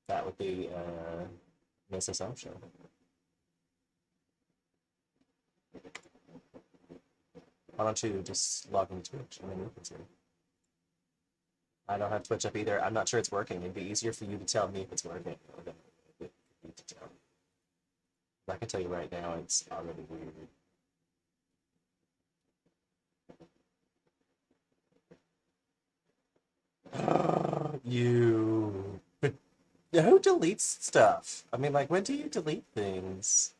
That would be a misassumption. Why don't you just log into Twitch and then you can see? I don't have Twitch up either. I'm not sure it's working. It'd be easier for you to tell me if it's working than it would be to tell me. I can tell you right now, it's already weird. You. But who deletes stuff? I mean, like, when do you delete things?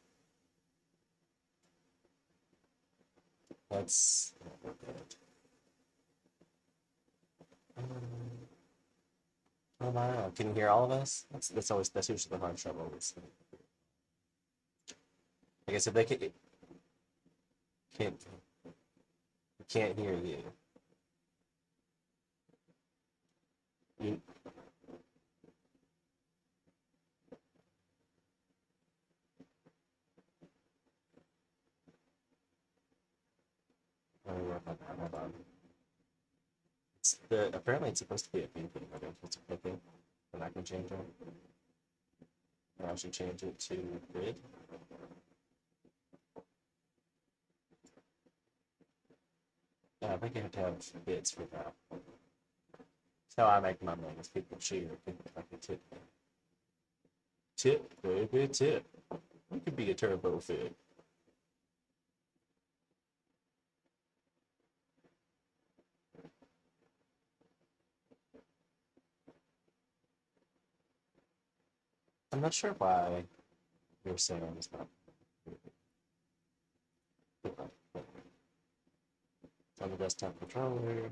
That's not good. Oh my! Can you hear all of us? That's usually the hard trouble. I guess if they can't can't hear you. You let me work on that. Hold on. Apparently it's supposed to be a thing. I don't know if it's a thing, and I can change it. I should change it to grid. Yeah, I think you have to have bits for that. That's how I make my money. Is people cheer. People like a tip. Tip, baby, tip. You could be a turbo fit. I'm not sure why you're saying it's not. It's on the desktop controller.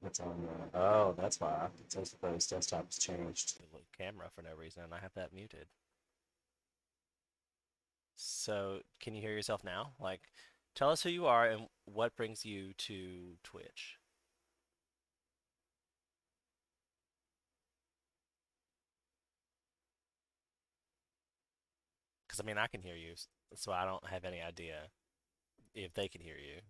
It's on the. Oh, that's why. It says the desktop has changed. The camera for no reason, and I have that muted. So, can you hear yourself now? Like, tell us who you are and what brings you to Twitch. Because, I mean, I can hear you, so I don't have any idea if they can hear you.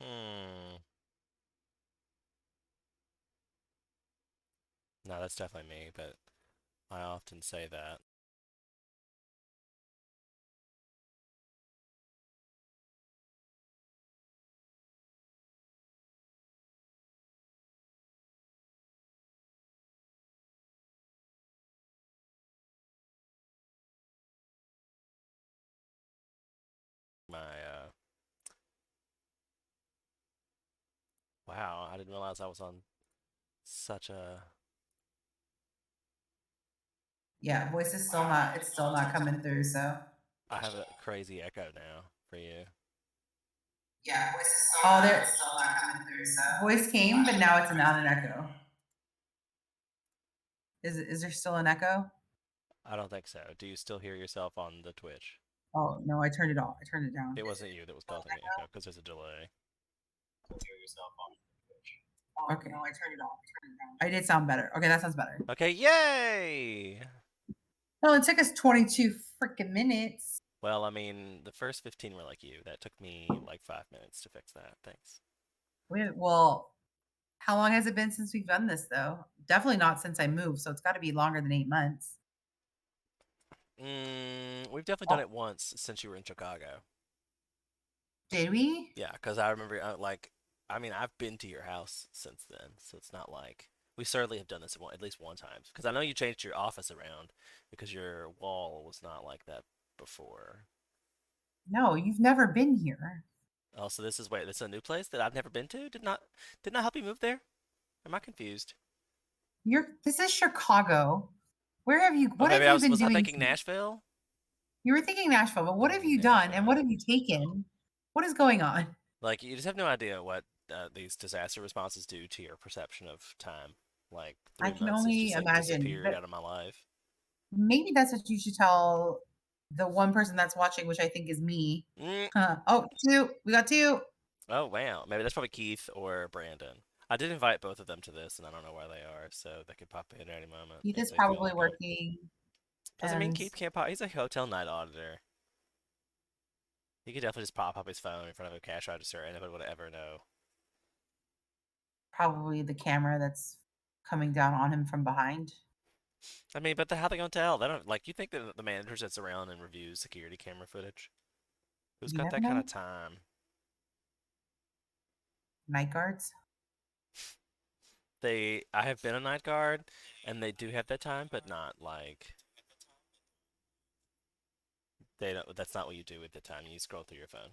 Hmm. No, that's definitely me, but I often say that. My, wow, I didn't realize I was on such a. Yeah, voice is still not, it's still not coming through, so. I have a crazy echo now for you. Yeah, voice is still, oh, there, it's still not coming through, so. Voice came, but now it's not an echo. Is there still an echo? I don't think so. Do you still hear yourself on the Twitch? Oh, no, I turned it off. I turned it down. It wasn't you that was causing the echo because there's a delay. Okay. No, I turned it off. I did sound better. Okay, that sounds better. Okay, yay! Well, it took us 22 freaking minutes. Well, I mean, the first 15 were like you. That took me like 5 minutes to fix that. Thanks. Well, how long has it been since we've done this, though? Definitely not since I moved, so it's got to be longer than 8 months. We've definitely done it once since you were in Chicago. Did we? Yeah, because I remember, I mean, I've been to your house since then, so it's not like we certainly have done this at least one time. Because I know you changed your office around because your wall was not like that before. No, you've never been here. Oh, so this is this is a new place that I've never been to? Did not help you move there? Am I confused? This is Chicago. Where have you? Oh, What have maybe you been was I doing? thinking Nashville? You were thinking Nashville, but what have you done and what have you taken? What is going on? Like, you just have no idea what these disaster responses do to your perception of time. Like, I 3 can months has only just like imagine, disappeared but out of my life. maybe that's what you should tell the one person that's watching, which I think is me. Mm. Oh, two. We got two. Oh wow, maybe that's probably Keith or Brandon. I did invite both of them to this, and I don't know where they are, so they could pop in at any moment Keith if is they feel probably like it. working. Doesn't mean And Keith can't pop. He's a hotel night auditor. He could definitely just pop up his phone in front of a cash register and nobody would ever know. probably the camera that's coming down on him from behind. I mean, but how they gonna tell? They don't like. You think that the manager sits around and reviews security camera footage? Who's You got never that kind know. of time? Night guards. I have been a night guard, and they do have that time, but not like they don't. That's not what you do at the time. You scroll through your phone.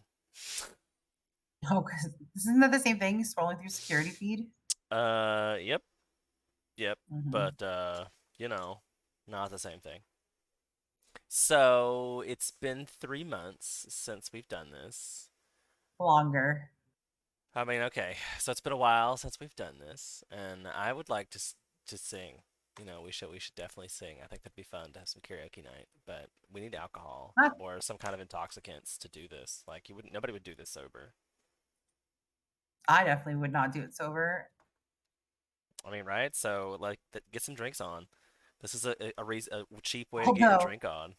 Oh, because isn't that the same thing? Scrolling through security feed. Yep, yep. Hmm. But you know, not the same thing. So it's been 3 months since we've done this. Longer. I mean, okay, so it's been a while since we've done this, and I would like to sing. We should definitely sing. I think that'd be fun to have some karaoke night, but we need alcohol Not, or some kind of intoxicants to do this. Like nobody would do this sober. I definitely would not do it sober. I mean, right? So like, get some drinks on. This is a cheap way to get your Although drink on.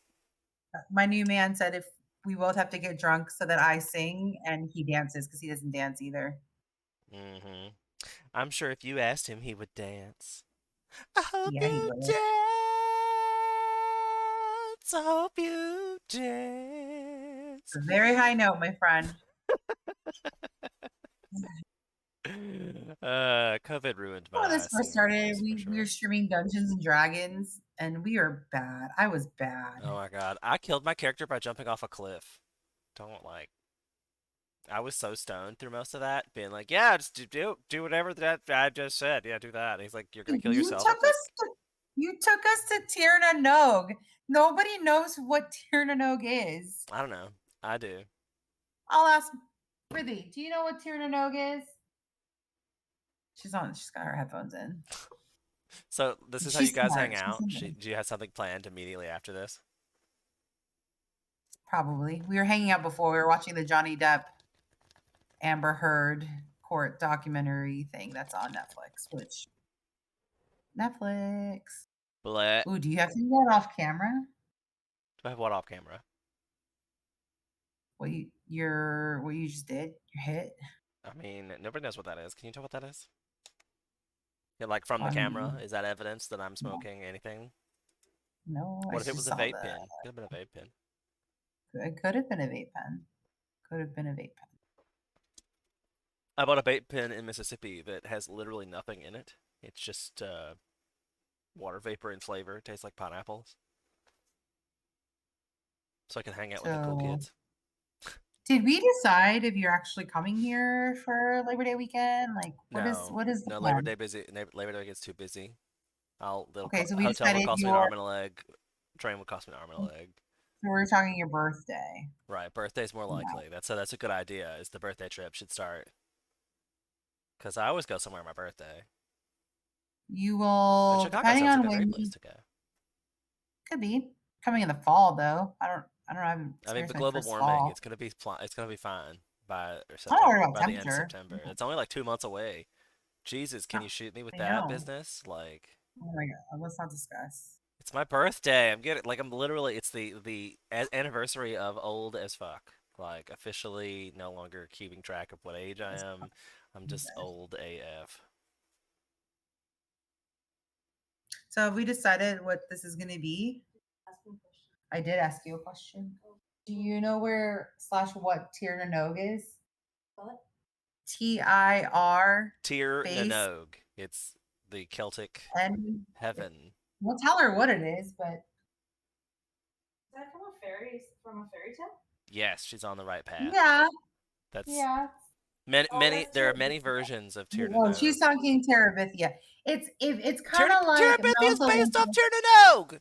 my new man said if we both have to get drunk so that I sing and he dances because he doesn't dance either. Hmm. I'm sure if you asked him, he would dance. I hope Yeah, he you would. dance. I hope you It's dance. a very high note, my friend. COVID ruined When my this first singing started, voice for we were sure. streaming Dungeons and Dragons, and we are bad. I was bad. Oh my god, I killed my character by jumping off a cliff. Don't like. I was so stoned through most of that, being like, "Yeah, just do whatever that I just said. Yeah, do that." And he's like, "You're gonna Dude, kill yourself." I was like, you took us to Tirna Nog. Nobody knows what Tirna Nog is. "I don't know. I do." I'll ask Prithee, do you know what Tirna Nog is? She's got her headphones in. So this is how you She's guys hang smart. out. Do you have something planned immediately after this? Probably. We were hanging out before. We were watching the Johnny Depp Amber Heard court documentary thing that's on Netflix, which Netflix. But Ooh, do you have to do that off camera? do I have what off camera? What you just did? Your hit? I mean, nobody knows what that is. Can you tell what that is? Yeah, like from Well, the I camera, mean, is that evidence that I'm no, smoking anything? no, I What if it just was a saw vape the. pen? Could have been a vape pen. It could have been a vape pen. Could have been a vape pen. I bought a vape pen in Mississippi that has literally nothing in it. It's just water vapor and flavor. It tastes like pineapples. So I can hang out with the cool So, kids. did we decide if you're actually coming here for Labor Day weekend? Like, No, what is the no, Labor plan? Day busy. Labor Day gets too busy. Okay, so we Hotel would decided cost me an your. arm and a leg. Train would cost me an arm and a leg. So we're talking your birthday. Right, birthday's more No, likely. That's a good idea. Is the birthday trip should start because I always go somewhere on my birthday. you And will, Chicago depending sounds like on a great when place you to go. could be coming in the fall though. I haven't I mean, the experienced my global first warming, fall. it's gonna be fine I'm not worried about by the end of temperature. September. It's only like 2 months away. Jesus, can you shoot me with I that know. business? Like, Oh my god, let's not discuss. it's my birthday. I'm literally it's the anniversary of old as fuck. Like officially no longer keeping track of what age I Let's am. I'm just old AF. So have we decided what this is going to be? I did ask you a question. Do you know where slash what Tir Nanog is? TIR Tir space Nanog. It's the Celtic and heaven. we'll tell her what it is, but Is that from a fairy tale? Yes, she's on the right path. yeah, That's yeah. many. That's There are true. many versions of Tir Well, Nanog. she's talking Terabithia. It's kind of like Terabithia is Mount based off Olympus. Tir Nanog.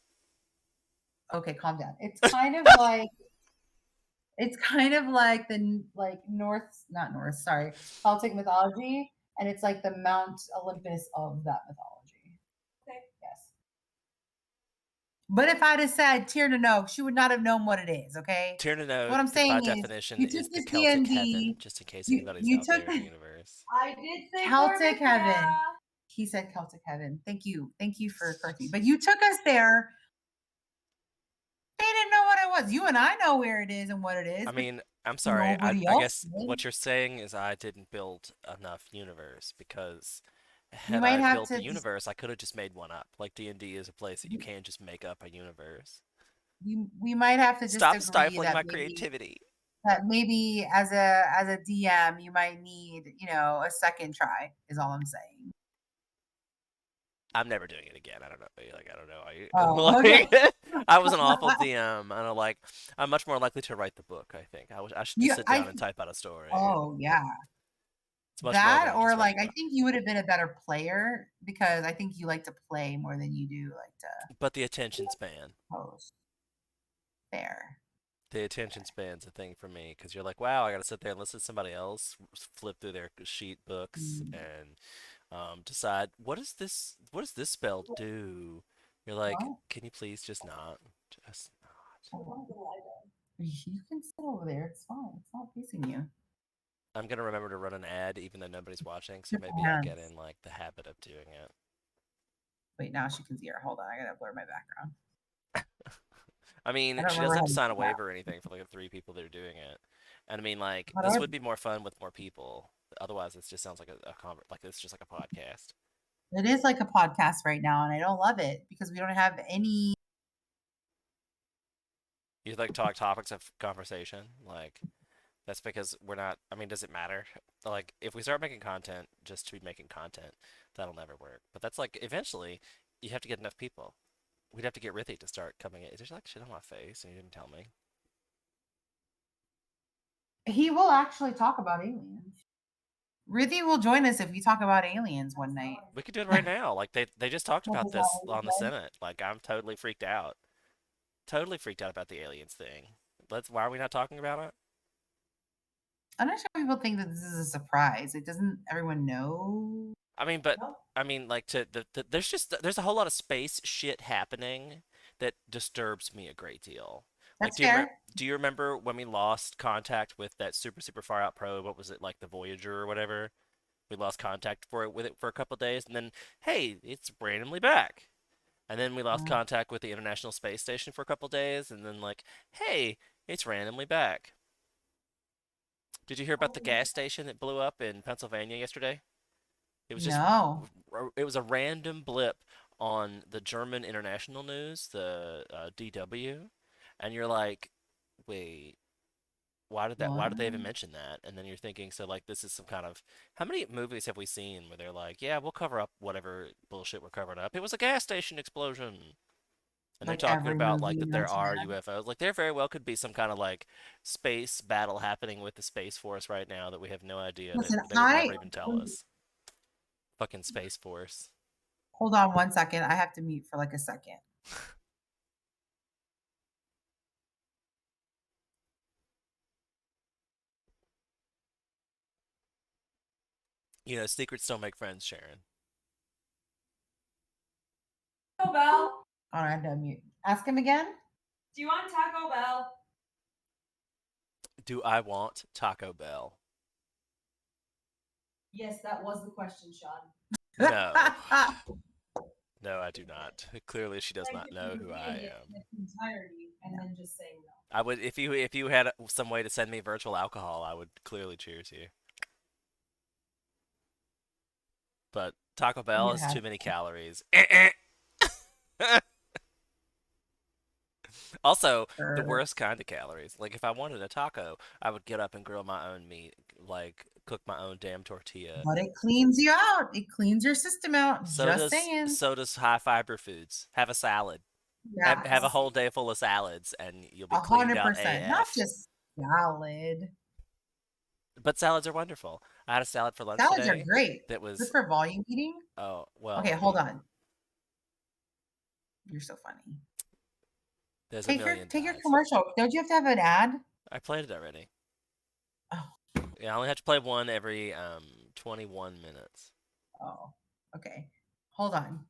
Okay, calm down. It's kind of like the like not North, sorry, Celtic mythology, and it's like the Mount Olympus of that mythology. Okay. Yes. But if I'd have said Tir Nanog, she would not have known what it is. Okay. Tir So what Nanog, I'm by saying is, definition, you took is the this Celtic heaven. D&D. Just in case You anybody's you out took there in the universe. I did say Celtic Terabithia. heaven. He said Celtic heaven. Thank you for correcting. But you took us there They didn't know what it was. You and I know where it is and what it is, I but mean, I'm sorry. I nobody I else guess did. what you're saying is I didn't build enough universe because You had might I have built the to just universe, I could have just made one up. Like D&D is a place that you can just make up a universe. we might have to just Stop agree stifling that my maybe creativity. as a DM you might need, a second try is all I'm saying. I'm never doing it again. I don't know. Like I don't know. Oh, okay. Like I was an awful DM. I don't like. I'm much more likely to write the book. I think I should just You sit I down and type out a story. Oh yeah. It's much more That than or just writing like a I book. think you would have been a better player because I think you like to play more than you do like to But the attention span. post. Fair. The attention span's a thing for me because you're like, wow, I gotta sit there and listen to somebody else flip through their sheet books Mm. and decide what does this spell do? You're like, What? can you please just not? Just not. Hold on. You can sit over there. It's fine. It's not facing you. I'm gonna remember to run an ad even though nobody's watching, so Your maybe I'll get hands. in like the habit of doing it. Wait, now she can see her. Hold on, I gotta blur my background. I I mean, don't she remember doesn't how have to to do sign a that. waiver or anything for like the 3 people that are doing it. And I mean, like, How do this I? would be more fun with more people. Otherwise, it just sounds like like it's just like a podcast. It is like a podcast right now, and I don't love it because we don't have any. You like talk topics of conversation, like that's because we're not. I mean, does it matter? Like, if we start making content just to be making content, that'll never work. But that's like eventually, you have to get enough people. We'd have to get Rithy to start coming in. There's like shit on my face, and you didn't tell me. He will actually talk about aliens. Ruthie will join us if we talk about aliens one night. We could do it right now. Like they just talked What about was that this what you on the said? Senate. Like I'm totally freaked out. Totally freaked out about the aliens thing. Why are we not talking about it? I'm not sure people think that this is a surprise. Like, doesn't everyone know? I mean, but No. I mean, like there's a whole lot of space shit happening that disturbs me a great deal. Like, That's fair. do you remember when we lost contact with that super far out probe? What was it like, the Voyager or whatever? We lost contact with it for a couple days, and then hey, it's randomly back. And then we lost Mm, contact with the International Space Station for a couple days, and then like, hey, it's randomly back. Did you hear about the gas station that blew up in Pennsylvania yesterday? It was just no. it was a random blip on the German international news, the DW, and you're like, wait, why did they even What? mention that? And then you're thinking, so like this is some kind of how many movies have we seen where they're like, yeah, we'll cover up whatever bullshit we're covering up. It was a gas station explosion. And they're Like talking every about like movie that there that's are bad. UFOs. Like there very well could be some kind of like space battle happening with the Space Force right now that we have no idea that Listen, they would I never even tell us. Fucking Space Force. hold on one second. I have to mute for like a second. You know, secrets don't make friends, Sharon. Taco Bell. Oh, I had to unmute. Ask him again. Do you want Taco Bell? Do I want Taco Bell? Yes, that was the question, Sean. No. No, I do not. Clearly she does Like not if know you who repeating I it am. in its entirety and then just saying no. I would if you had some way to send me virtual alcohol, I would clearly cheers you. But Taco Bell You is had too many calories. Also, the her, worst kind of calories. Like if I wanted a taco, I would get up and grill my own meat, like cook my own damn tortilla. but it cleans you out. It cleans your system out. Just saying. So does high fiber foods. Have a salad. Have a Yes, whole day full of salads and you'll be a cleaned hundred out percent. Not AF. just salad. But salads are wonderful. I had a salad for lunch Salads are today great. that Good was for volume eating. oh, Okay, well, hold on. You're so funny. there's a Take your million take your sides. commercial. Don't you have to have an ad? I played it already. Oh, Yeah, I only have to play one every 21 minutes. oh. Okay. Hold on.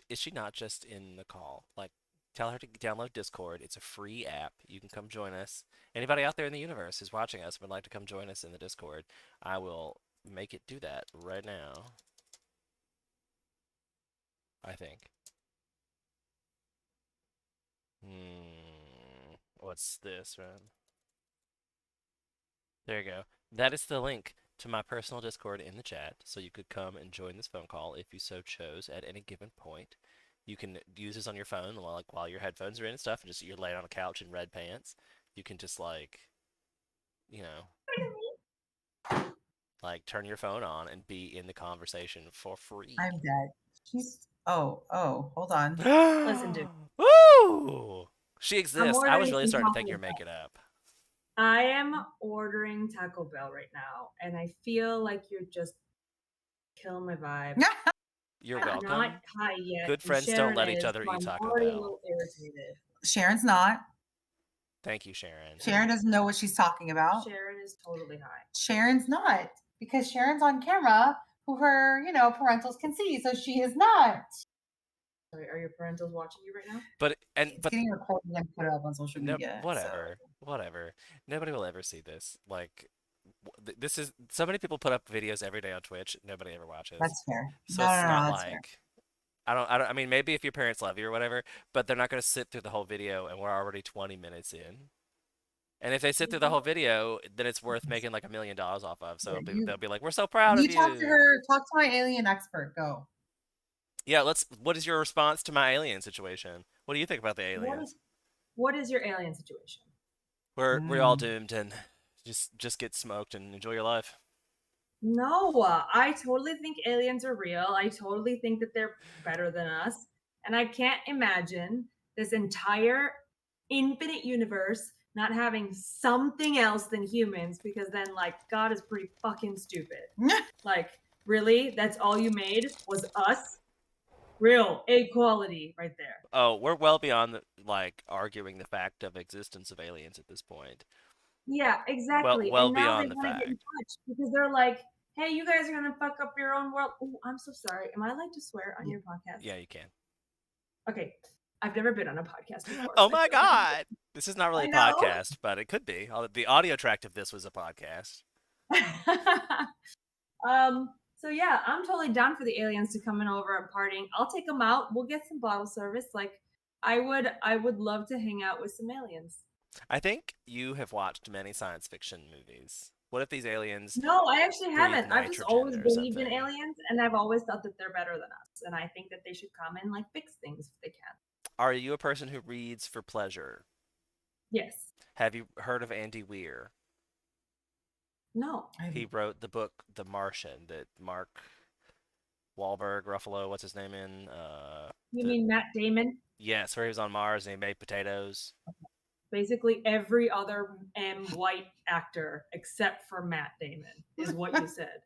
Is she not just in the call? Like, tell her to download Discord. It's a free app. You can come join us. Anybody out there in the universe who's watching us and would like to come join us in the Discord, I will make it do that right now. I think. what's this, right? There you go. That is the link to my personal Discord in the chat, so you could come and join this phone call if you so chose at any given point. You can use this on your phone while your headphones are in and stuff, and just you're laying on a couch in red pants. You can just you know, turn your phone on and be in the conversation for free. I'm dead. She's. Oh, hold on. Listen, dude. Woo! She exists. I was ordering really some starting to Taco think you're Bell. making up. I am ordering Taco Bell right now, and I feel like you're just killing my vibe. You're I'm welcome. not high yet. Good and friends don't Sharon let each is, other so eat I'm Taco already a Bell. little irritated. Sharon's not. Thank you, Sharon. Sharon doesn't know what she's talking about. Sharon is totally high. Sharon's not, because Sharon's on camera, who her, parentals can see, so she is not. Sorry, are your parentals watching you right now? It's getting recorded and put up on social media. Whatever. Nobody will ever see this. This is so many people put up videos every day on Twitch. Nobody ever watches. That's fair. So it's not fair. I mean, maybe if your parents love you or whatever, but they're not going to sit through the whole video, and we're already 20 minutes in. And if they sit through the whole video, then it's worth making like $1 million off of. So they'll be like, "We're so proud of you." Talk to her. Talk to my alien expert. Go. Yeah, what is your response to my alien situation? What do you think about the aliens? What is your alien situation? We're all doomed and just get smoked and enjoy your life. No, I totally think aliens are real. I totally think that they're better than us. And I can't imagine this entire infinite universe not having something else than humans, because then, God is pretty fucking stupid. Really? That's all you made was us? Real equality right there. Oh, we're well beyond arguing the fact of existence of aliens at this point. Yeah, exactly. Well and now beyond they the want to get in fact. touch because they're like, "Hey, you guys are gonna fuck up your own world." Oh, I'm so sorry. Am I allowed to swear on your podcast? Yeah, you can. Okay, I've never been on a podcast before. Oh my god, this is not really a podcast, but it could be. The audio track of this was a podcast. So yeah, I'm totally down for the aliens to come in over and partying. I'll take them out. We'll get some bottle service. I would love to hang out with some aliens. I think you have watched many science fiction movies. What if these aliens? No, I actually haven't. I've just always believed in something? aliens, and I've always thought that they're better than us. And I think that they should come and fix things if they can. Are you a person who reads for pleasure? Yes. Have you heard of Andy Weir? No. He wrote the book The Martian that Mark Wahlberg, Ruffalo, what's his name in? You mean Matt Damon? Yes, where he was on Mars and he made potatoes. Basically every other white actor except for Matt Damon is what you said.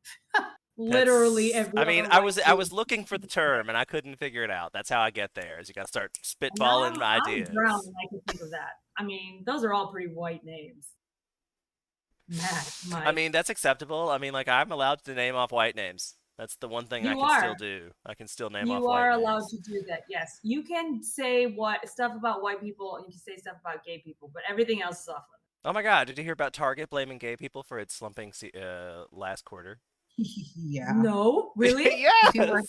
Literally every. I mean, I was looking for the term and I couldn't figure it out. That's how I get there. Is you got to start spitballing ideas. I'm drowned and I can think of that. I mean, those are all pretty white names. Matt, Mike. I mean, that's acceptable. I mean, I'm allowed to name off white names. That's the one thing I can still do. I can still name off white names. You are allowed to do that, yes. You can say stuff about white people and you can say stuff about gay people, but everything else is off limits. Oh my god, did you hear about Target blaming gay people for its slumping last quarter? Yeah. No, really? Yes. People were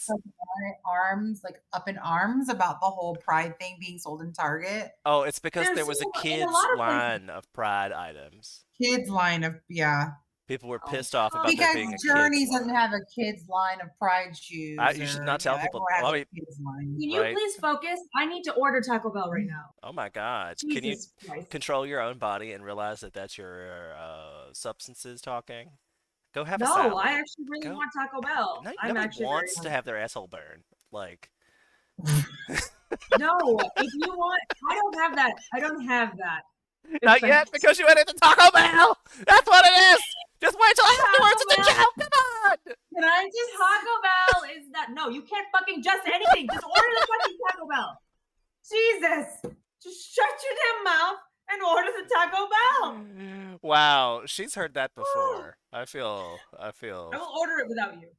up in arms about the whole Pride thing being sold in Target. Oh, it's because there was a kids line of Pride items. Kids line of People were pissed off about there being a Journeys doesn't have a kids line of Pride shoes. You should not tell people. Can you please focus? I need to order Taco Bell right now. Oh my god! Jesus Can you Christ. control your own body and realize that that's your substances talking? Go have a No, salad. I actually really want Taco Bell. Nobody wants to have their asshole burn. No, if you want, I don't have that. I don't have that. Not yet, because you went into Taco Bell. That's what it is. Just wait till afterwards. It's a joke. Come on. Can I just Taco Bell? Is that no? You can't fucking just anything. Just order the fucking Taco Bell. Jesus, just shut your damn mouth and order the Taco Bell. Wow, she's heard that before. I feel. I will order it without you.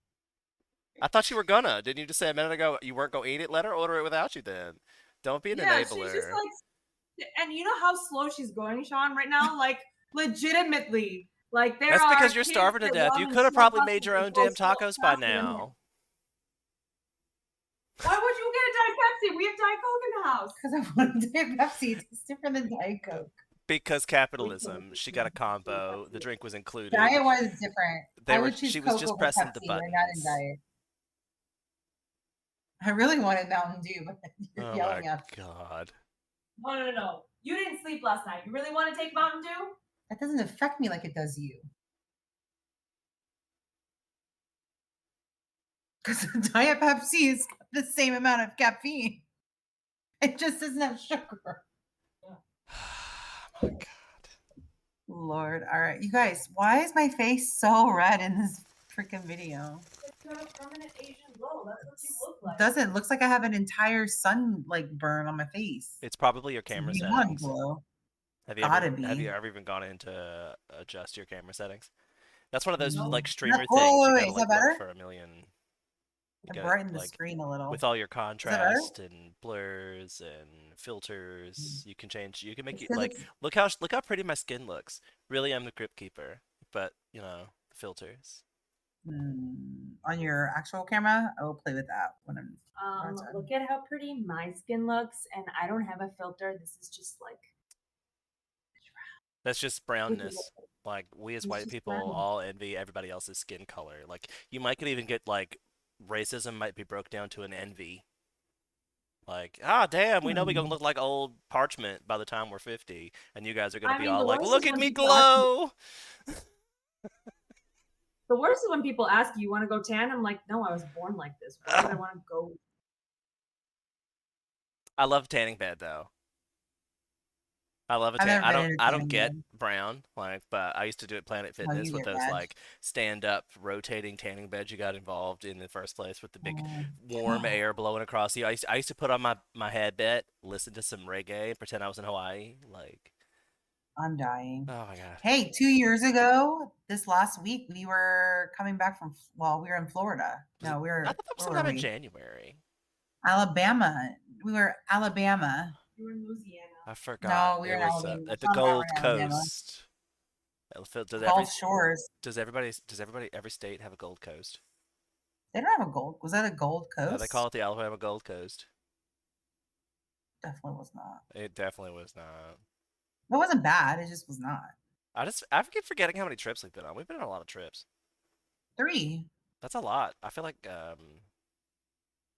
I thought you were gonna. Didn't you just say a minute ago you weren't gonna eat it? Let her order it without you then. Don't be an enabler. She's just and you know how slow she's going, Sean, right now? Legitimately. That's because you're starving to death. You could have probably made your own damn tacos by now. Why would you get a Diet Pepsi? We have Diet Coke in the house. Because I want Diet Pepsi. It's different than Diet Coke. Because capitalism. She got a combo. The drink was included. Diet was different. They I were. would choose She was Coke just over pressing the Pepsi. We're not in buttons. diet. I really wanted Mountain Dew, but you're Oh my yelling at me. god. No. You didn't sleep last night. You really want to take Mountain Dew? That doesn't affect me like it does you. Because Diet Pepsi is the same amount of caffeine. It just doesn't have sugar. Oh my god. Lord. All right. You guys, why is my face so red in this freaking video? You have a permanent Asian glow. That's what you look like. Doesn't. Looks like I have an entire sun like burn on my face. It's probably your It's camera beyond settings. glow. Have you Gotta ever be. have you ever even gone into adjust your camera settings? That's one of those No. like streamer Oh, things you wait, gotta is like that look better? for a million. You I gotta, brightened the like, screen a little. with all your that better? contrast and blurs and filters, you can change. You can make It's it 'cause like it's- look how pretty my skin looks. Really, I'm the grip keeper, but you know the filters. on your actual camera, I will play with that when I'm done. Look at how pretty my skin looks, and I don't have a filter. This is just like That's just brownness. Like we as It's white just people brown. all envy everybody else's skin color. Like you might could even get like racism might be broke down to an envy. Like, ah, damn, we know we're gonna look like old parchment by the time we're 50, and you guys are gonna I be mean, all the like, worst look is at when me people ask me- glow. The worst is when people ask you want to go tan. I'm like, no, I was born like this. Why would I want to go? I love tanning bed though. I love a I've tan. never been in a I don't tanning get bed. brown, like, but I used to do it at Planet Oh, Fitness you with get those red. like stand up rotating tanning beds you got involved in the first place with the big Oh, warm air blowing across you. I used to put on my headband, listen to some reggae, and pretend I was in Hawaii. Like, I'm dying. oh my god. Hey, 2 years ago, this last week, we were coming back from, well, we were in Florida. Was No, it- we I were, thought that was where were sometime in we? January. Alabama. We were Alabama. You were in Louisiana. I forgot. No, we It were in was Alabama. at the Sean and I were Gold in Alabama. Coast. Gulf Shores. Does everybody every state have a Gold Coast? They don't have a gold. Was that a Gold Coast? Yeah, they call it the Alabama Gold Coast. Definitely was not. It definitely was not. It wasn't bad. It just was not. I keep forgetting how many trips we've been on. We've been on a lot of trips. 3. That's a lot. I feel like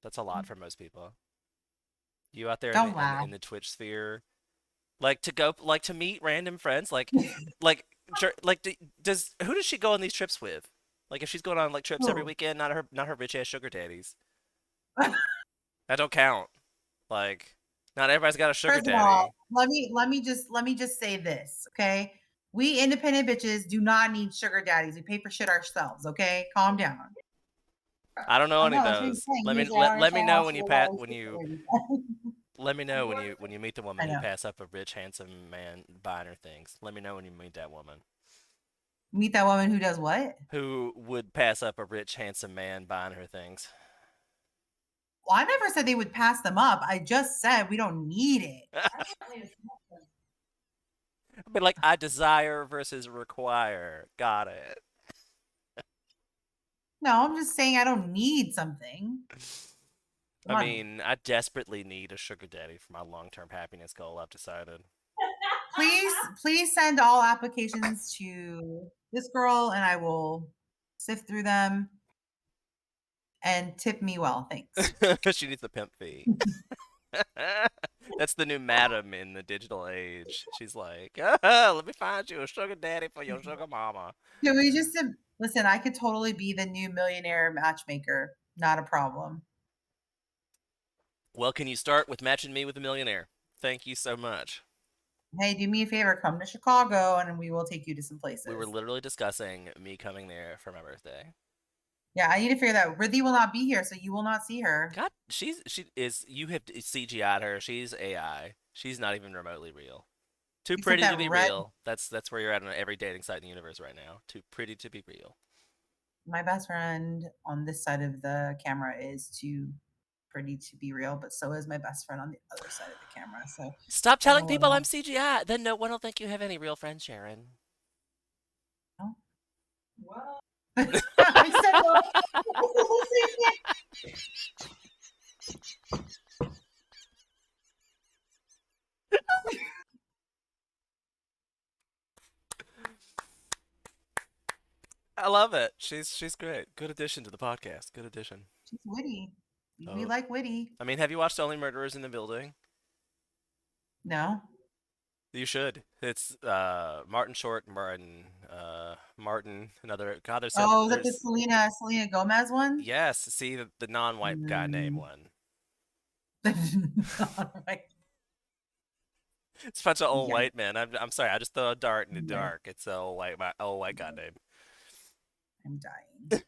that's a lot for most people. You out there Don't laugh. in the Twitch sphere, like to go like to meet random friends, like does who does she go on these trips with? Like if she's going on like trips every Who? weekend, not her rich ass sugar daddies. That don't count. Like not everybody's got a sugar First of daddy. all, let me just say this, okay? We independent bitches do not need sugar daddies. We pay for shit ourselves, okay? Calm down. I don't know any of that's what you're those. saying. Let me Usually I let me understand know how when you sugar pat daddies when feel you already. let me know when you meet the woman I who know. pass up a rich handsome man buying her things. Let me know when you meet that woman Meet that woman who does what? who would pass up a rich handsome man buying her things. Well, I never said they would pass them up. I just said we don't need it. But like I desire versus require. Got it. No, I'm just saying I don't need something. Come I on. mean, I desperately need a sugar daddy for my long-term happiness goal, I've decided. Please send all applications to this girl and I will sift through them and tip me well. Thanks. She needs a pimp fee. That's the new madam in the digital age. She's like, let me find you a sugar daddy for your sugar mama. Can we just listen? I could totally be the new millionaire matchmaker. Not a problem. Well, can you start with matching me with a millionaire? Thank you so much. Hey, do me a favor. Come to Chicago and we will take you to some places. We were literally discussing me coming there for my birthday. Yeah, I need to figure that out. Ridley will not be here, so you will not see her. God, she is. You have CGI'd her. She's AI. She's not even remotely real. Too Except pretty to that be red- real. That's where you're at on every dating site in the universe right now. Too pretty to be real. My best friend on this side of the camera is too pretty to be real, but so is my best friend on the other side of the camera. So Stop telling Oh, people no. I'm CGI. Then no one will think you have any real friends, Sharon. What? I said no. I love it. She's great. Good addition to the podcast. Good addition. She's witty. We Oh, like witty. I mean, have you watched Only Murderers in the Building? No. You should. It's Martin Short, Martin, another God. Oh, is that the There's Selena Gomez one? yes. See the non-white guy name Mm. one. Like, It's a bunch of old yeah, white men. I'm sorry. I just throw a dart in the yeah, dark. It's a old white guy name. I'm dying.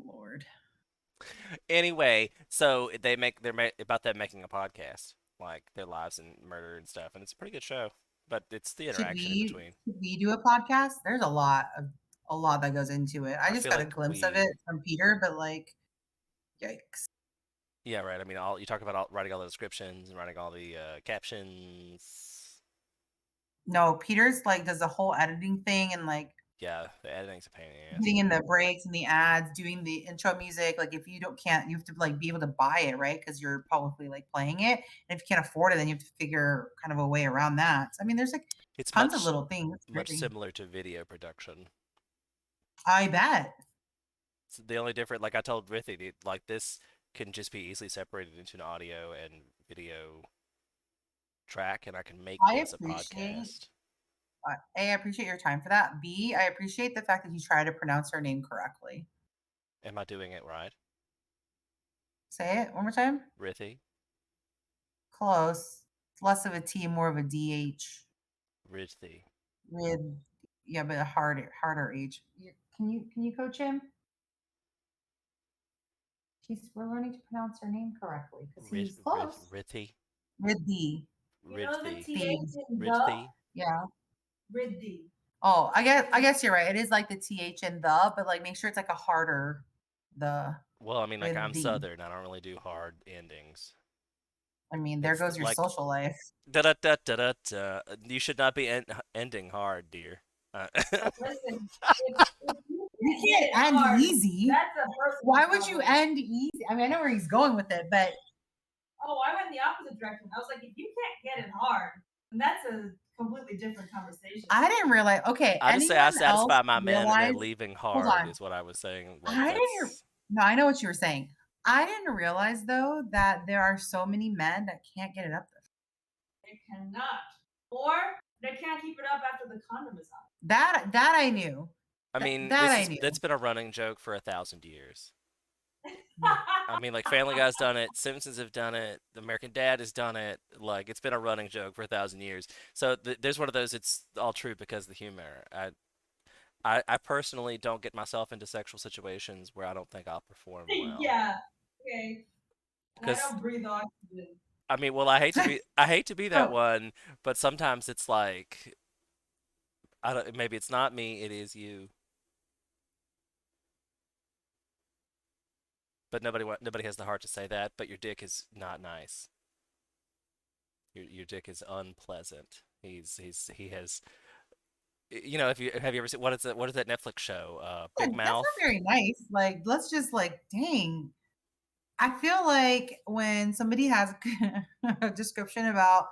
Lord. Anyway, so about them making a podcast, like their lives and murder and stuff, and it's a pretty good show. But it's the Should interaction in we between. should we do a podcast? There's a lot that goes into it. I I just feel got a like glimpse of it from Peter, but like, yikes. yeah, right. I mean, all you talk about writing all the descriptions and writing all the captions. No, Peter's like does the whole editing thing and like Yeah, the editing's a pain in the ass. getting in the breaks and the ads, doing the intro music. Like if you can't, you have to like be able to buy it, right? Because you're probably like playing it. And if you can't afford it, then you have to figure kind of a way around that. I mean, there's like It's tons of little things. It's much crazy. similar to video production. I bet. It's the only different, like I told Rithi, like this can just be easily separated into an audio and video track, and I can make I this a appreciate podcast. A, I appreciate your time for that. B, I appreciate the fact that you try to pronounce her name correctly. Am I doing it right, Say it one more time. Rithi? Close. It's less of a T, more of a DH. Rithi. Rid. Yeah, but a harder H. Can you coach him? We're learning to pronounce her name correctly because he's close. Rithi. Riddi. You know the Rithi. TH in the? Rithi. Yeah. Riddi. Oh, I guess you're right. It is like the TH and the, but like make sure it's like a harder the. Well, I mean, like I'm Rithi. Southern. I don't really do hard endings. I mean, there It's goes your like social life. da da da da da da. You should not be ending hard, dear. Listen, if you You get it can't end hard, easy. that's a personal Why would you problem. end easy? I mean, I know where he's going with it, but Oh, I went in the opposite direction. I was like, if you can't get it hard, then that's a completely different conversation. I didn't realize. Okay, I just say I anyone else satisfy my men, and they're realize? leaving Hold hard on. is what I was saying. Like I didn't. that's No, I know what you were saying. I didn't realize though that there are so many men that can't get it up there. They cannot. Or they can't keep it up after the condom is on. That I knew. I mean, that I knew. that's been a running joke for 1,000 years. I mean, like Family Guy's done it, Simpsons have done it, The American Dad has done it. Like it's been a running joke for 1,000 years. So there's one of those. It's all true because of the humor. I personally don't get myself into sexual situations where I don't think I'll perform well. Yeah. Okay. And I 'Cause- don't breathe oxygen. I mean, well, I hate to be that one, but sometimes it's like I don't. Maybe it's not me. It is you. But nobody has the heart to say that. But your dick is not nice. Your dick is unpleasant. He has. You know, if you have you ever seen what is that Netflix show? Big That's Mouth. not very nice. Like, let's just like, dang. I feel like when somebody has a description about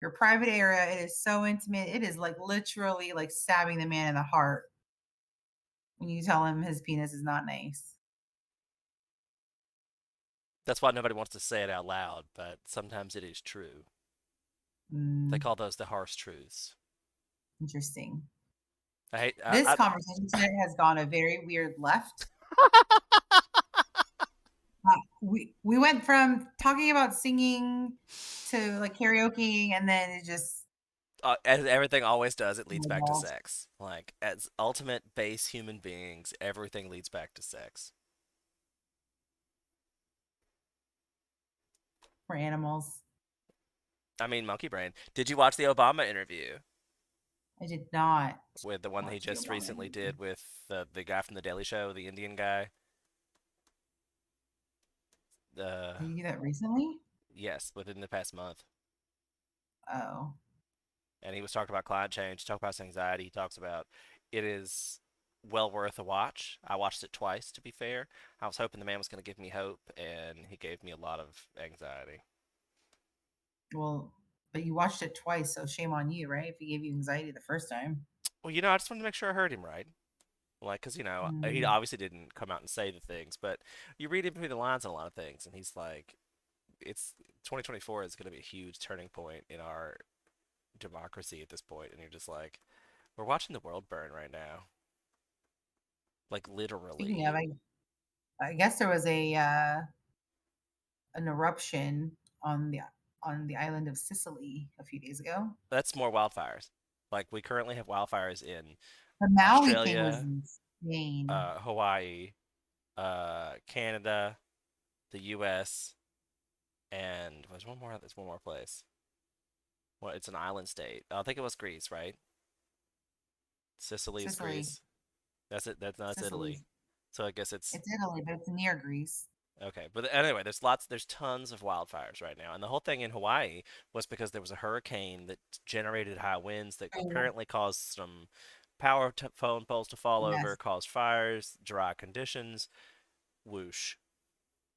your private area, it is so intimate. It is like literally like stabbing the man in the heart when you tell him his penis is not nice. That's why nobody wants to say it out loud, but sometimes it is true. They call those the harsh truths. Interesting. I hate This conversation today has gone a very weird left. We went from talking about singing to like karaoke, and then it just as everything always does, it leads back to evolved. sex. Like as ultimate base human beings, everything leads back to sex. for animals. I mean, monkey brain. Did you watch the Obama interview I did not. with the one that he watch the just Obama recently interview. did with the guy from the Daily Show, the Indian guy? Did you do that recently? Yes, within the past month. Oh, And he was talking about climate change, talking about his anxiety. He talks about it is well worth a watch. I watched it twice, to be fair. I was hoping the man was going to give me hope, and he gave me a lot of anxiety. well, but you watched it twice, so shame on you, right? If he gave you anxiety the first time. Well, I just wanted to make sure I heard him right. Like, because, he Mm. obviously didn't come out and say the things, but you read in between the lines on a lot of things, and he's like, it's 2024 is going to be a huge turning point in our democracy at this point, and you're just like, we're watching the world burn right now. Like, Speaking literally. of, I guess there was an eruption on the island of Sicily a few days ago. That's more wildfires. Like, we currently have wildfires in The Maui thing was Australia, insane. Hawaii, Canada, the U.S., and there's one more. There's one more place. Well, it's an island state. I think it was Greece, right? Sicily is Sicily, Greece. That's it. That's Italy. Sicily's So I guess it's it's Italy, but it's near Greece. okay. But anyway, there's tons of wildfires right now, and the whole thing in Hawaii was because there was a hurricane that generated high winds that Oh, apparently caused some phone poles to fall over, yes, caused fires, dry conditions, whoosh.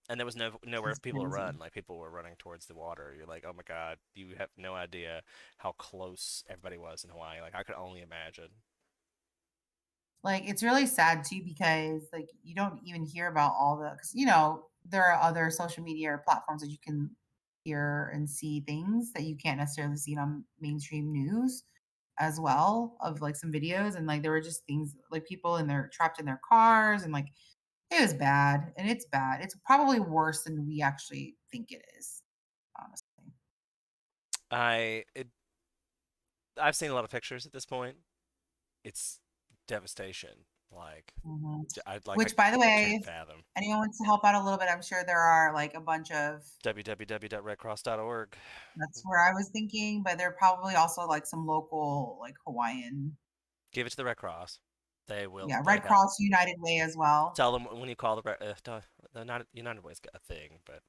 And there was nowhere for that's people to crazy. run. Like people were running towards the water. You're like, oh my God, you have no idea how close everybody was in Hawaii. Like I could only imagine. Like it's really sad too because like you don't even hear about all the because there are other social media or platforms that you can hear and see things that you can't necessarily see on mainstream news as well of like some videos and like there were just things like people in their trapped in their cars and like it was bad and it's bad. It's probably worse than we actually think it is, honestly. I it, I've seen a lot of pictures at this point. It's devastation. Like Mhm. I Which, by the can't way, if fathom. anyone wants to help out a little bit, I'm sure there are like a bunch of www.redcross.org. that's where I was thinking, but there are probably also like some local like Hawaiian, Give it to the Red Cross. yeah, They Red help. Cross United Way as well. Tell them when you call the United Way's got a thing, but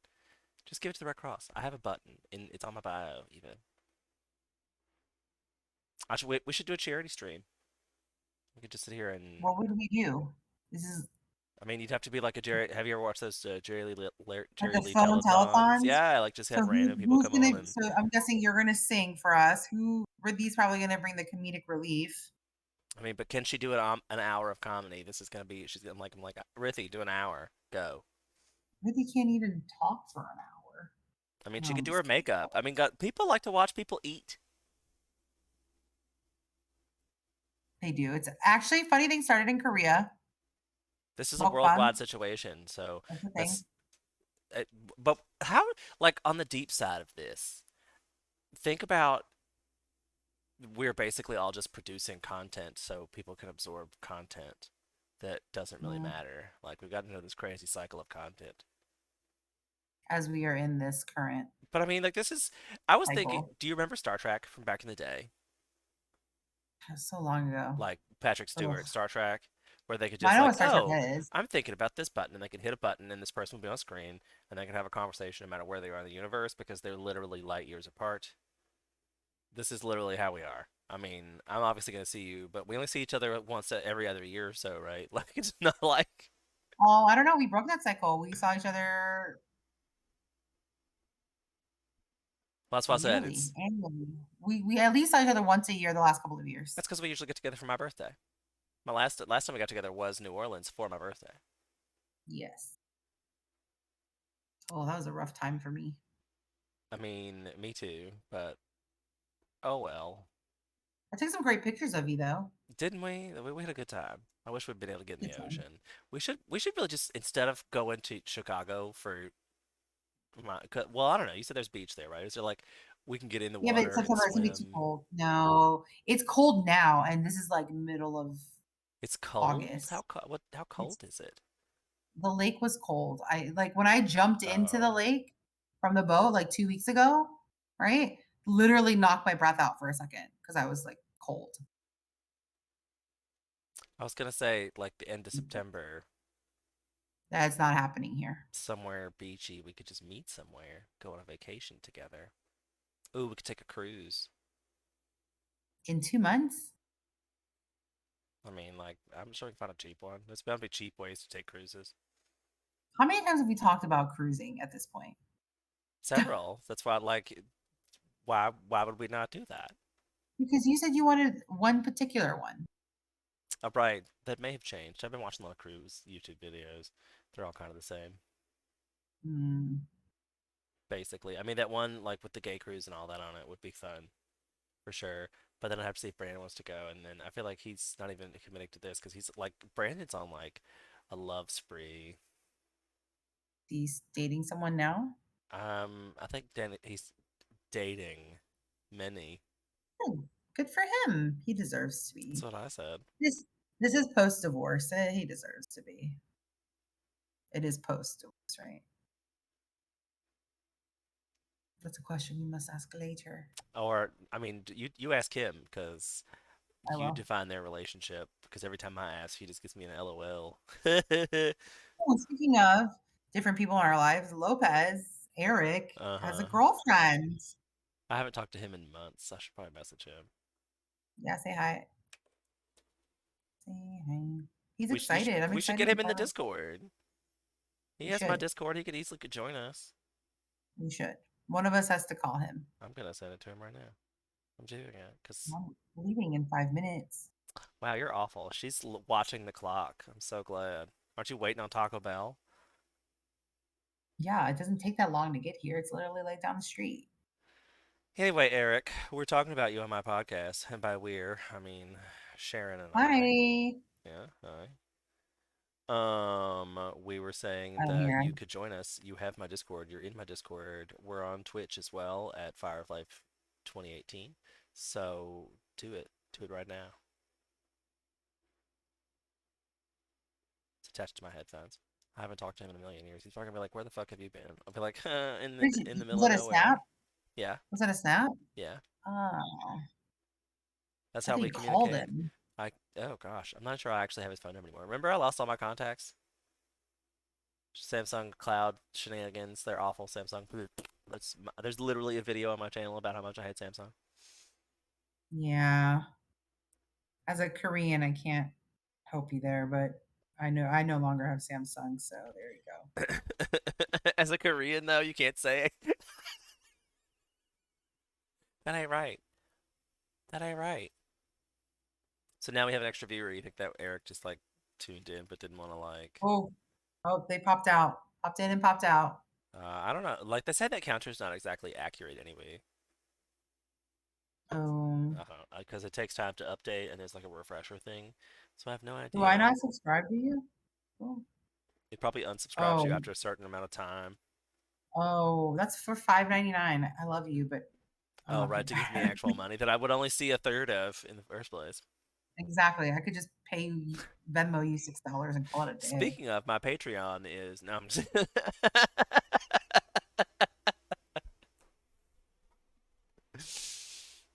just give it to the Red Cross. I have a button, and it's on my bio. Even we should do a charity stream. We could just sit here and. What would we do? This is I mean, you'd have to be like a Jerry. Have you ever watched those like Jerry the Lee phone telethons? telethons. Yeah, like just So have random people who's come on gonna? and. So I'm guessing you're gonna sing for us. Who? Ridley's probably gonna bring the comedic relief. I mean, but can she do it an hour of comedy? This is gonna be. I'm like, Rithy, do an hour. Go. Ridley can't even talk for an hour. I mean, No, she could I'm do just her kidding. makeup. I mean, people like to watch people eat. They do. It's actually funny thing started in Korea. This is a Mukbang. worldwide situation, so That's the thing. that's. But how, like, on the deep side of this, think about we're basically all just producing content so people can absorb content that doesn't really Mm, matter. Like, we've got into this crazy cycle of content. as we are in this current But I mean, like, this is. I was thinking, cycle. do you remember Star Trek from back in the day? So long ago. Like Patrick Ugh. Stewart, Star Trek, where they could I just, know like, what Star Trek oh, is. I'm thinking about this button, and they can hit a button, and this person will be on screen, and they can have a conversation no matter where they are in the universe because they're literally light years apart. This is literally how we are. I mean, I'm obviously going to see you, but we only see each other once every other year or so, right? Like, it's not like. Oh, I don't know. We broke that cycle. We saw each other Well, that's why I said yearly, annually. We at least saw each other once a year the last couple of years. that's because we usually get together for my birthday. My last time we got together was New Orleans for my birthday. Yes. Oh, that was a rough time for me. I mean, me too, but oh well. I took some great pictures of you though. Didn't we? We had a good time. I wish we'd been able to get in Good the time. ocean. We should really just instead of going to Chicago for well, I don't know. You said there's beach there, right? Is there like we can get in the Yeah, but water and September it's gonna be too swim? cold. No, it's cold now, and this is like middle of It's cold? August. How It's cold is it? the lake was cold. I like when I jumped into the Oh. lake from the boat like 2 weeks ago, right? Literally knocked my breath out for a second because I was like cold. I was gonna say like the end of September, That's not happening here. somewhere beachy, we could just meet somewhere, go on a vacation together. Ooh, we could take a cruise. In 2 months? I mean, like, I'm sure we can find a cheap one. There's bound to be cheap ways to take cruises. How many times have we talked about cruising at this point? Several. That's why, like, why would we not do that? Because you said you wanted one particular one. Oh, right. That may have changed. I've been watching a lot of cruise YouTube videos. They're all kind of the same, Hmm. basically. I mean, that one like with the gay cruise and all that on it would be fun for sure. But then I have to see if Brandon wants to go, and then I feel like he's not even committing to this because he's like Brandon's on like a love spree. He's dating someone now. I think he's dating many. Oh, good for him. He deserves to That's be. what I said. This is post divorce. He deserves to be. It is post divorce, right? That's a question we must ask later. Or I mean, you ask him because I you will. define their relationship. Because every time I ask, he just gives me an LOL. Oh, speaking of different people in our lives, Lopez, Eric, has a Uh-huh. girlfriend. I haven't talked to him in months. I should probably message him. Yeah, say hi. Say hi. He's We should excited. I'm we should get excited him in the for. Discord. He We has my should. Discord. He could easily could join us. We should. One of us has to call him. I'm gonna send it to him right now. I'm doing it because I'm leaving in 5 minutes. wow, you're awful. She's watching the clock. I'm so glad. Aren't you waiting on Taco Bell? Yeah, it doesn't take that long to get here. It's literally like down the street. Anyway, Eric, we're talking about you on my podcast, and by we're, I mean Sharon and I. Hi. Yeah, hi. We were saying I don't that hear you him. could join us. You have my Discord. You're in my Discord. We're on Twitch as well at Fire of Life 2018. So do it. Do it right now. It's attached to my headphones. I haven't talked to him in a million years. He's probably gonna be like, "Where the fuck have you been?" I'll be like, in the Was middle of that a snap? nowhere." Yeah, Was that a snap? yeah. Oh, That's I how thought we you called communicate. him. Oh gosh, I'm not sure I actually have his phone number anymore. Remember I lost all my contacts? Samsung Cloud shenanigans. They're awful. Samsung. There's literally a video on my channel about how much I hate Samsung. Yeah. As a Korean, I can't help you there, but I know I no longer have Samsung, so there you go. As a Korean, though, you can't say it. That ain't right. That ain't right. So now we have an extra viewer. You think that Eric just like tuned in but didn't want to like? Oh, oh, they popped out. Popped in and popped out. I don't know. Like they said that counter's not exactly accurate anyway. Oh, I don't know because it takes time to update and there's like a refresher thing. So I have no do I idea. not subscribe to you? Oh, It probably unsubscribes you oh, after a certain amount of time. oh, that's for $5.99. I love you, but I'm Oh, not right, gonna to give me pay. actual money that I would only see a third of in the first place. Exactly. I could just pay you, Venmo you $6 and call it a day. Speaking of, my Patreon is no, I'm just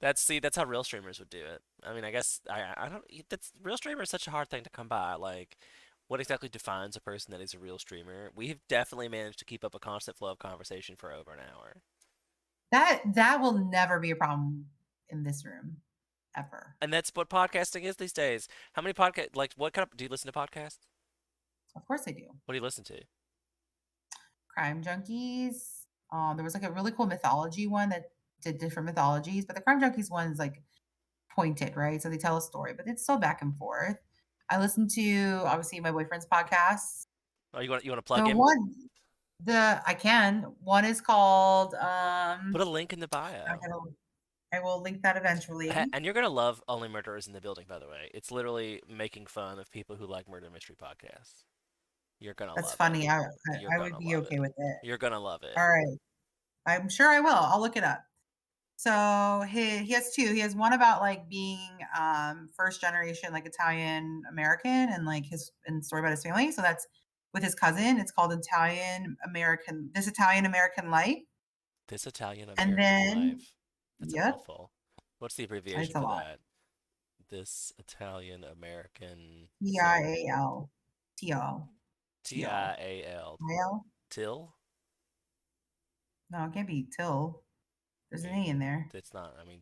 that's how real streamers would do it. I mean, I guess I don't that's real streamer is such a hard thing to come by. Like, what exactly defines a person that is a real streamer? We've definitely managed to keep up a constant flow of conversation for over an hour. That will never be a problem in this room, ever. And that's what podcasting is these days. How many podcast like what kind of do you listen to podcasts? Of course I do. What do you listen to? Crime Junkies. There was like a really cool mythology one that did different mythologies, but the Crime Junkies one is like pointed, right? So they tell a story, but it's so back and forth. I listen to obviously my boyfriend's podcast. Oh, you want to plug The him? one the I can. One is called Put a link in the I bio. gotta I will link that eventually. And you're gonna love Only Murderers in the Building, by the way. It's literally making fun of people who like murder mystery podcasts. You're gonna That's love it. funny. You're I would gonna be love okay it. with it. You're gonna love it. All right. I'm sure I will. I'll look it up. So he has two. He has one about like being first generation like Italian American and like his and story about his family. So that's with his cousin. It's called Italian American Life. This Italian And American then Life. That's a yep, mouthful. What's the abbreviation it's a for lot. that? This Italian American so Tial. Tial. Tial. TIAL. Tial? Till? No, it can't be till. I There's an mean, A in there. it's not. I mean,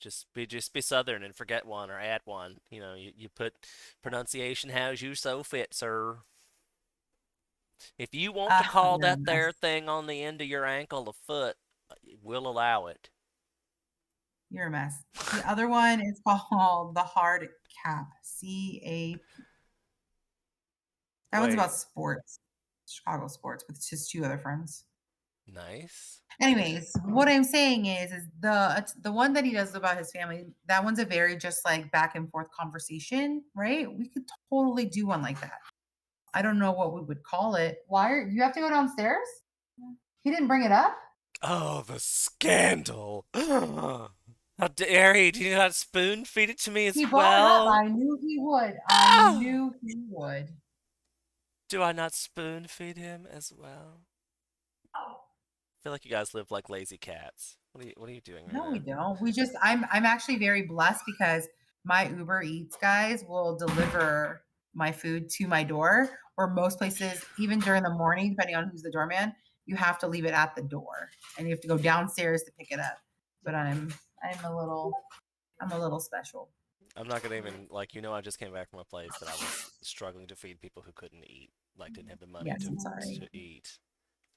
just be Southern and forget one or add one. You put pronunciation as you so fit, sir. If you want to Ah, call you're a that there mess. thing on the end of your ankle a foot, we'll allow it. You're a mess. The other one is called the Hard Cap. CAP. That one's about Wait, sports, Chicago sports, with just two other friends. nice. Anyways, what I'm saying is the one that he does about his family. That one's a very just like back and forth conversation, right? We could totally do one like that. I don't know what we would call it. Why are you have to go downstairs? He didn't bring it up. Oh, the scandal! How dare he? Do you not spoon feed it to me as He brought it up. well? I knew he would. I Ah! knew he would. Do I not spoon feed him as well? I feel like you guys live like lazy cats. What are you doing right No, we now? don't. We just I'm actually very blessed because my Uber Eats guys will deliver my food to my door, or most places, even during the morning, depending on who's the doorman, you have to leave it at the door and you have to go downstairs to pick it up. But I'm a little special. I'm not gonna even like I just came back from a place that I was struggling to feed people who couldn't eat, like didn't have the money Yes, I'm sorry. to eat.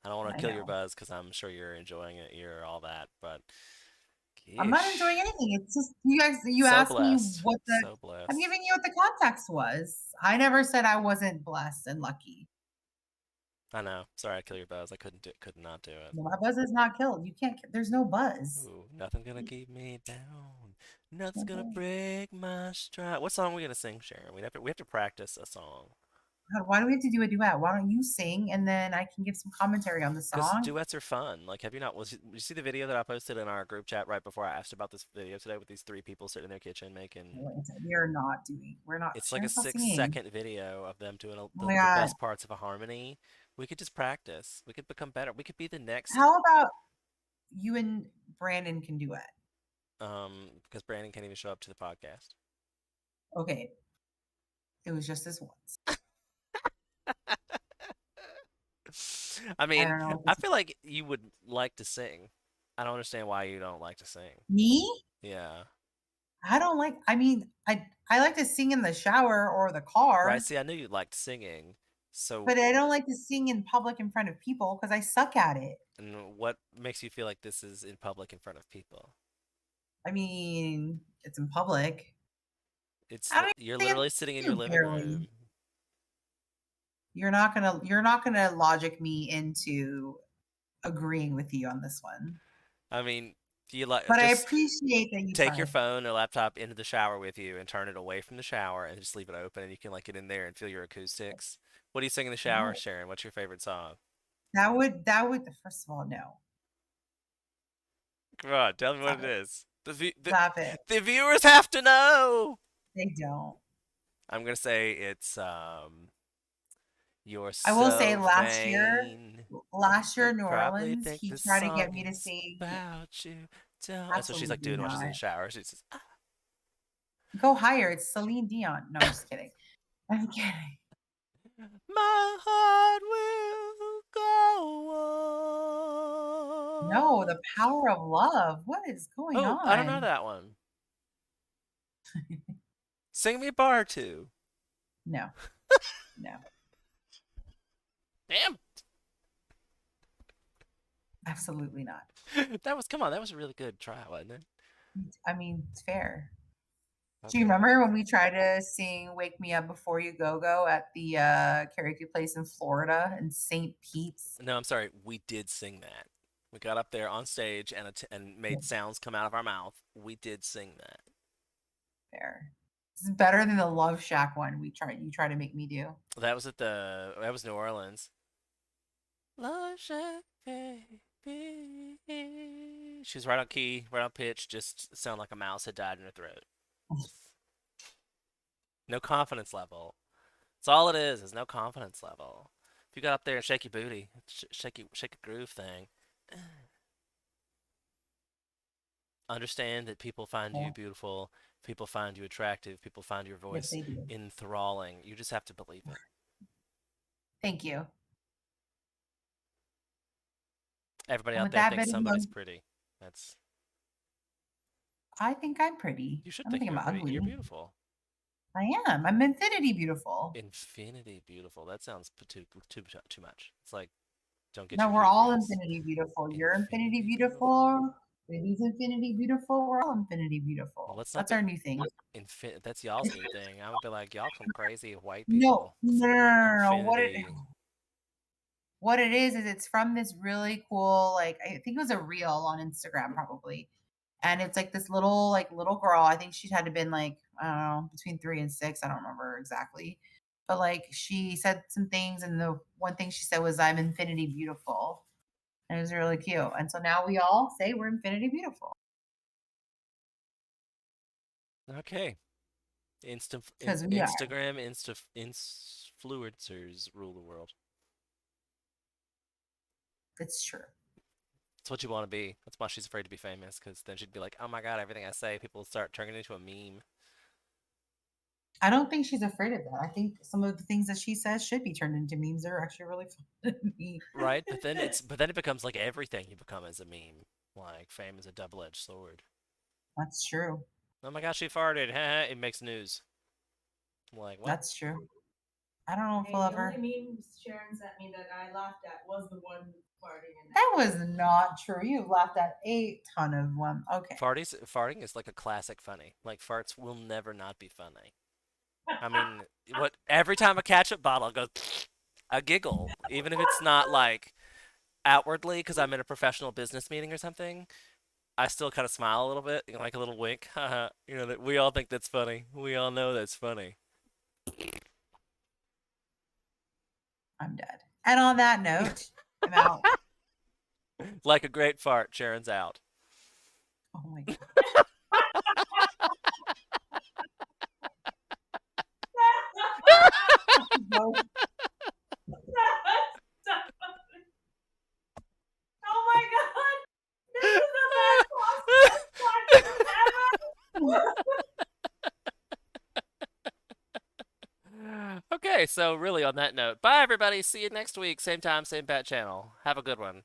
I don't want I to kill your know. buzz because I'm sure you're enjoying it. You're all that, but I'm not enjoying geesh, anything. It's just you so asked me blessed, what the so I'm blessed. giving you what the context was. I never said I wasn't blessed and lucky. I know. Sorry, I kill your buzz. Could not do it. No, my buzz is not killed. You can't. There's no buzz. Ooh, nothing gonna keep me down. Nothing's No gonna buzz. break my stride. What song are we gonna sing, Sharon? We have to practice a song. Why do we have to do a duet? Why don't you sing and then I can give some commentary on the Because song? duets are fun. Like, have you not? Did you see the video that I posted in our group chat right before I asked about this video today with these three people sitting in their kitchen making? We are not doing. We're not. It's like a Sharon's not six singing. second video of them doing Oh the, my the god. best parts of a harmony. We could just practice. We could become better. We could be the next. How about you and Brandon can duet? Because Brandon can't even show up to the podcast. Okay. It was just this once. I I mean, don't know. I feel like you would like to sing. I don't understand why you don't like to sing. Me? Yeah. I don't like. I mean, I like to sing in the shower or the Right. car, See, I knew you liked singing. So, but I don't like to sing in public in front of people because I suck at it. and what makes you feel like this is in public in front of people? I mean, it's in public. It's I don't you're even literally sitting in your think living barely. room. You're not gonna logic me into agreeing with you on this one. I mean, do you like But I just appreciate that you take your tried. phone or laptop into the shower with you and turn it away from the shower and just leave it open and you can like get in there and feel your acoustics? What do you sing in the shower, No, Sharon? What's your favorite song? that would first of all, no. Come on, tell me what Stop it it. is. Stop it. The viewers have to know. They don't. I'm gonna say it's You're I will say so vain. last year They in New probably Orleans, think he this tried to get song me to is sing. about you. That's what she's like Absolutely doing while she's in not. the shower. She says, "Ah." Go higher. It's Celine Dion. No, I'm just kidding. I'm kidding. My heart will go No, on. the power of love. What is going Oh, I don't know on? that one. Sing me a bar or two. No, no, Damn. absolutely not. Come on, that was a really good try, wasn't it? I mean, it's fair. Do you Okay. remember when we tried to sing "Wake Me Up Before You Go Go" at the karaoke place in Florida in St. Pete's? No, I'm sorry. We did sing that. We got up there on stage and made sounds come out of our mouth. We did sing that. Fair. This is better than the Love Shack one you try to make me do. That was New Orleans. Love Shack, baby. She was right on key, right on pitch, just sound like a mouse had died in her throat. No confidence level. That's all it is no confidence level. If you got up there and shake your booty, shake a groove thing. Understand that people find Yeah. you beautiful, people find you attractive, people find your Yes, voice they do. enthralling. You just have to believe it. Thank you. Everybody And out with there that thinks bit of somebody's pretty. That's I think I'm pretty. You should I don't think think I'm you're pretty. ugly. You're beautiful. I am. I'm infinity beautiful. Infinity beautiful. That sounds too much. It's like don't get No, your we're all hubris. infinity beautiful. You're infinity Infinity beautiful. beautiful. Baby's infinity beautiful. We're all infinity Well, beautiful. let's not That's be our new thing. that's y'all's new thing. I would be like, y'all come crazy white No, people no, no, saying no, no, no. infinity. What it is it's from this really cool, like I think it was a reel on Instagram probably. And it's like this little girl. I think she had to been like, I don't know, between 3 and 6. I don't remember exactly. But like she said some things, and the one thing she said was, I'm infinity beautiful. And it was really cute. And so now we all say we're infinity beautiful. Okay. Because we are. Instagram influencers rule the world. It's true. That's what you want to be. That's why she's afraid to be famous, because then she'd be like, oh my god, everything I say, people start turning it into a meme. I don't think she's afraid of that. I think some of the things that she says should be turned into memes. They're actually really fun to me. Right? But then it becomes like everything you become is a meme. Like fame is a double-edged sword. That's true. Oh my gosh, she farted. It makes news. Like, what? That's true. I don't know if Hey, we'll the ever. only meme Sharon sent me that I laughed at was the one farting in That was not true. You've laughed at a ton of them. Okay. Farting is like a classic funny. Like farts will never not be funny. I mean, what every time a ketchup bottle goes, a giggle, even if it's not like outwardly because I'm in a professional business meeting or something. I still kind of smile a little bit, like a little wink. That we all think that's funny. We all know that's funny. I'm dead. And on that note, I'm out. Like a great fart, Sharon's out. Oh my god. No. Oh my god! This is the best possible ever! Okay, so really on that note, bye everybody. See you next week. Same time, same bat channel. Have a good one.